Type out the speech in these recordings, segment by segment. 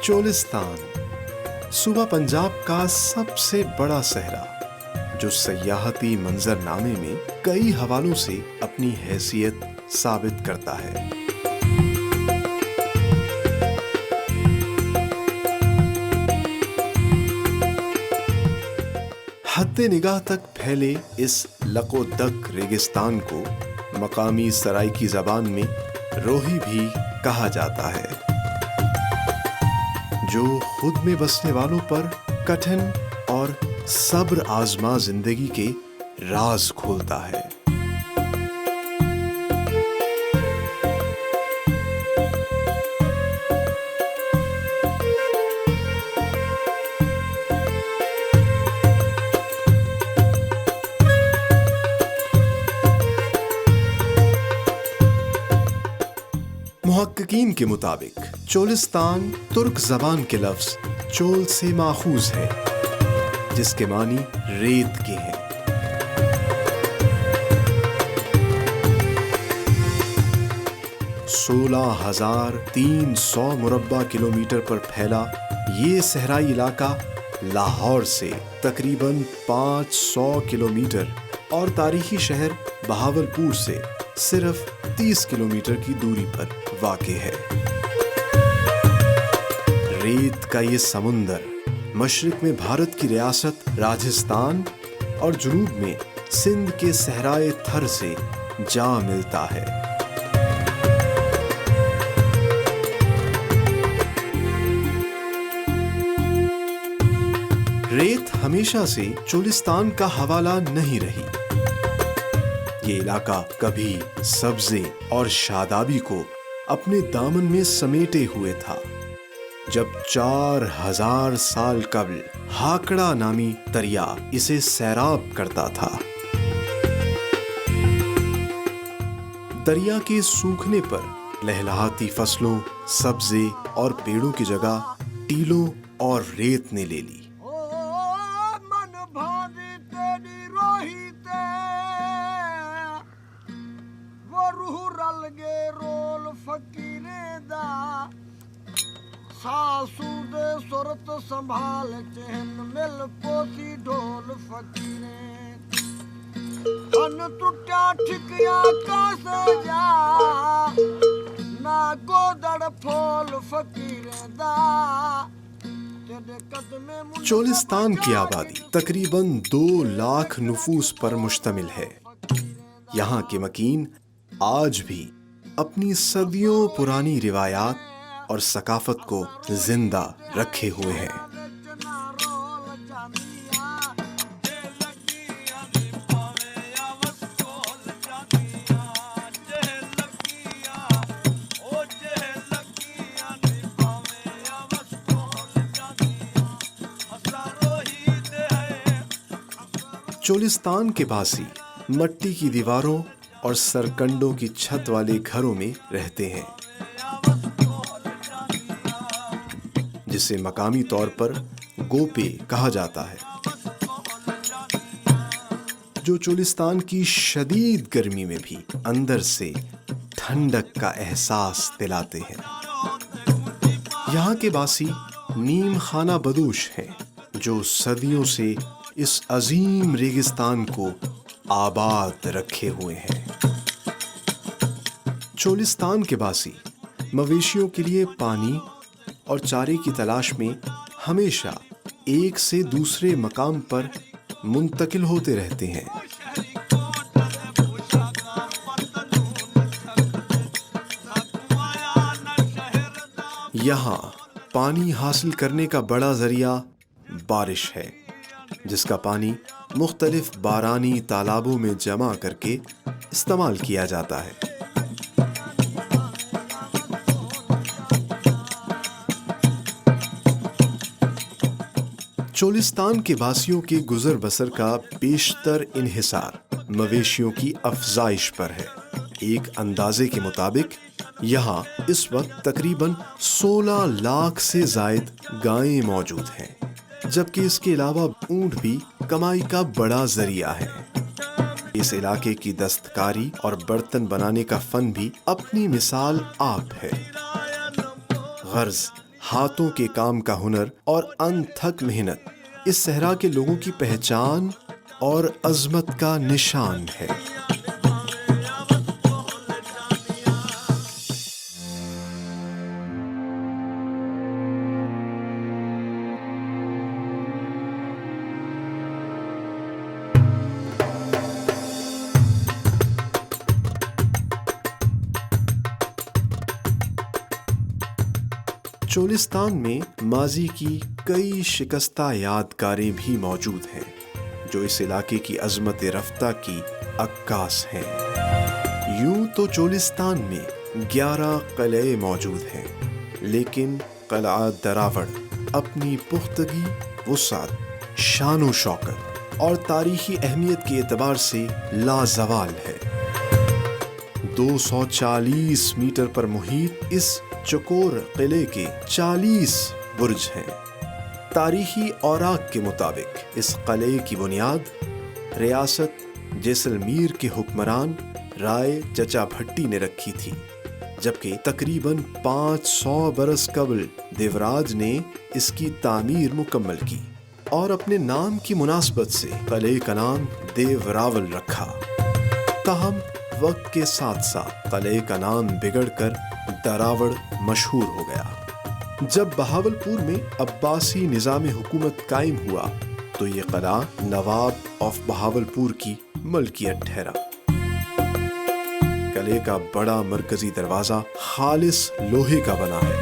چولستان صوبہ پنجاب کا سب سے بڑا صحرا جو سیاحتی منظرنامے میں کئی حوالوں سے اپنی حیثیت ثابت کرتا ہے۔ حد نگاہ تک پھیلے اس لق و دق ریگستان کو مقامی سرائیکی زبان میں روہی بھی کہا جاتا ہے، جو خود میں بسنے والوں پر کٹھن اور صبر آزما زندگی کے راز کھولتا ہے۔ محققین کے مطابق چولستان ترک زبان کے لفظ چول سے ماخوذ ہے، جس کے معنی ریت کے ہیں۔ سولہ 16,300 مربع کلومیٹر پر پھیلا یہ صحرائی علاقہ لاہور سے تقریباً 500 کلومیٹر اور تاریخی شہر بہاولپور سے صرف 30 کلومیٹر کی دوری پر واقع ہے۔ ریت کا یہ سمندر مشرق میں بھارت کی ریاست راجستھان اور جنوب میں سندھ کے صحرائے تھر سے جا ملتا ہے۔ ریت ہمیشہ سے چولستان کا حوالہ نہیں رہی۔ یہ علاقہ کبھی سبزے اور شادابی کو اپنے دامن میں سمیٹے ہوئے تھا، جب 4000 سال قبل ہاکڑا نامی دریا اسے سیراب کرتا تھا۔ دریا کے سوکھنے پر لہلہاتی فصلوں، سبزے اور پیڑوں کی جگہ ٹیلوں اور ریت نے لے لی۔ صورت سنبھال چہن مل پوسی ڈھول فقیرے ان ٹوٹیا ٹھکیا کاسے جا نہ گودڑ پھول فقیرے دا۔ چولستان کی آبادی تقریباً 2 لاکھ نفوس پر مشتمل ہے۔ یہاں کے مکین آج بھی اپنی صدیوں پرانی روایات اور ثقافت کو زندہ رکھے ہوئے ہیں۔ چولستان کے باسی مٹی کی دیواروں اور سرکنڈوں کی چھت والے گھروں میں رہتے ہیں، جسے مقامی طور پر گوپے کہا جاتا ہے، جو چولستان کی شدید گرمی میں بھی اندر سے ٹھنڈک کا احساس دلاتے ہیں۔ یہاں کے باسی نیم خانہ بدوش ہیں، جو صدیوں سے اس عظیم ریگستان کو آباد رکھے ہوئے ہیں۔ چولستان کے باسی مویشیوں کے لیے پانی اور چارے کی تلاش میں ہمیشہ ایک سے دوسرے مقام پر منتقل ہوتے رہتے ہیں۔ یہاں پانی حاصل کرنے کا بڑا ذریعہ بارش ہے، جس کا پانی مختلف بارانی تالابوں میں جمع کر کے استعمال کیا جاتا ہے۔ چولستان کے باسیوں کے گزر بسر کا بیشتر انحصار مویشیوں کی افزائش پر ہے۔ ایک اندازے کے مطابق یہاں اس وقت تقریباً 16 لاکھ سے زائد گائیں موجود ہیں، جبکہ اس کے علاوہ اونٹ بھی کمائی کا بڑا ذریعہ ہے۔ اس علاقے کی دستکاری اور برتن بنانے کا فن بھی اپنی مثال آپ ہے۔ غرض ہاتھوں کے کام کا ہنر اور انتھک محنت اس صحرا کے لوگوں کی پہچان اور عظمت کا نشان ہے۔ چولستان میں ماضی کی کئی شکستہ یادگاریں بھی موجود ہیں جو اس علاقے کی عظمت رفتہ کی عکاس ہیں۔ یوں تو چولستان میں 11 قلعے موجود ہیں، لیکن قلعہ دراوڑ اپنی پختگی، وسعت، شان و شوکت اور تاریخی اہمیت کے اعتبار سے لازوال ہے۔ 240 میٹر پر محیط اس چکور قلعے کے 40 برج ہیں۔ تاریخی اوراق کے مطابق اس قلعے کی بنیاد ریاست جیسلمیر کے حکمران رائے چچا بھٹی نے رکھی تھی، جبکہ تقریباً 500 برس قبل دیوراج نے اس کی تعمیر مکمل کی اور اپنے نام کی مناسبت سے قلعے کا نام دیوراول رکھا۔ تاہم وقت کے ساتھ ساتھ قلعے کا نام بگڑ کر دراوڑ مشہور ہو گیا۔ جب بہاولپور میں عباسی نظام حکومت قائم ہوا تو یہ قلعہ نواب آف بہاولپور کی ملکیت ٹھہرا۔ قلعے کا بڑا مرکزی دروازہ خالص لوہے کا بنا ہے۔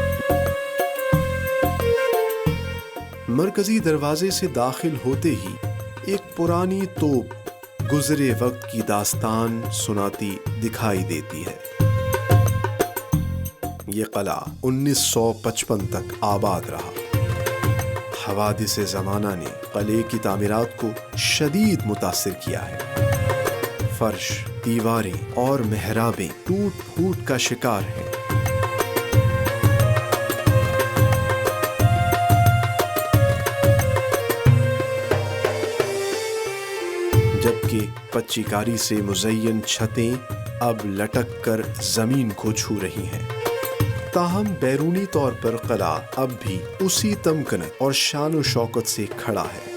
مرکزی دروازے سے داخل ہوتے ہی ایک پرانی توپ گزرے وقت کی داستان سناتی دکھائی دیتی ہے۔ یہ قلعہ 1955 تک آباد رہا۔ حوادث زمانہ نے قلعے کی تعمیرات کو شدید متاثر کیا ہے۔ فرش، دیواریں اور محرابیں ٹوٹ پھوٹ کا شکار ہیں۔ جبکہ پچی کاری سے مزین چھتیں اب لٹک کر زمین کو چھو رہی ہیں۔ تاہم بیرونی طور پر قلعہ اب بھی اسی تمکنت اور شان و شوکت سے کھڑا ہے۔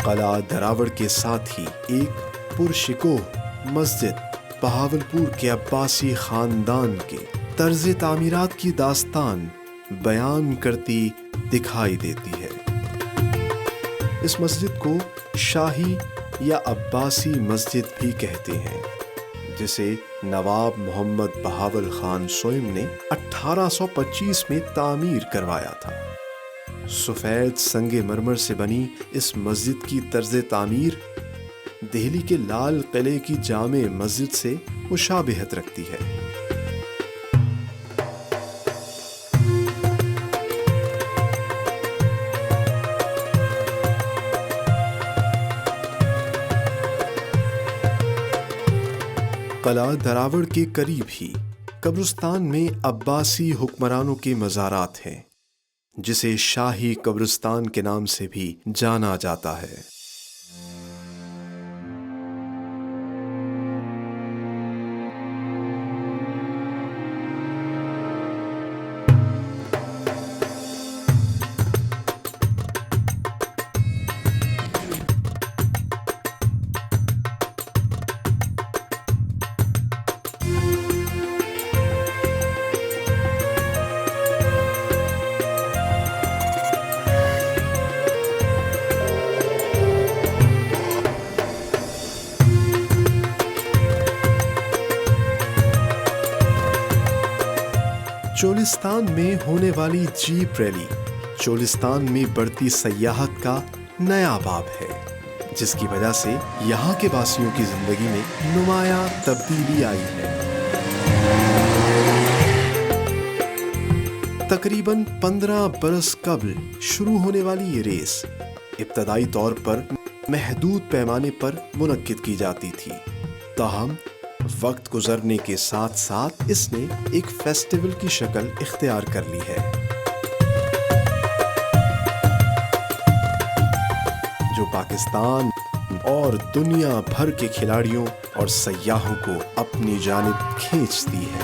قلعہ دراوڑ کے ساتھ ہی ایک پرشکوہ مسجد بہاولپور کے عباسی خاندان کے طرز تعمیرات کی داستان بیان کرتی دکھائی دیتی ہے۔ اس مسجد کو شاہی یا عباسی مسجد بھی کہتے ہیں، جسے نواب محمد بہاول خان سوئم نے 1825 میں تعمیر کروایا تھا۔ سفید سنگ مرمر سے بنی اس مسجد کی طرز تعمیر دہلی کے لال قلعے کی جامع مسجد سے مشابہت رکھتی ہے۔ قلعہ دراوڑ کے قریب ہی قبرستان میں عباسی حکمرانوں کے مزارات ہیں، جسے شاہی قبرستان کے نام سے بھی جانا جاتا ہے۔ چولستان میں ہونے والی جیپ ریلی چولستان میں بڑھتی سیاحت کا نیا باب ہے، جس کی وجہ سے یہاں کے باسیوں کی زندگی میں نمایاں تبدیلی آئی ہے۔ تقریباً 15 برس قبل شروع ہونے والی یہ ریس ابتدائی طور پر محدود پیمانے پر منعقد کی جاتی تھی، تاہم وقت گزرنے کے ساتھ ساتھ اس نے ایک فیسٹیول کی شکل اختیار کر لی ہے، جو پاکستان اور دنیا بھر کے کھلاڑیوں اور سیاحوں کو اپنی جانب کھینچتی ہے۔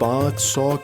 500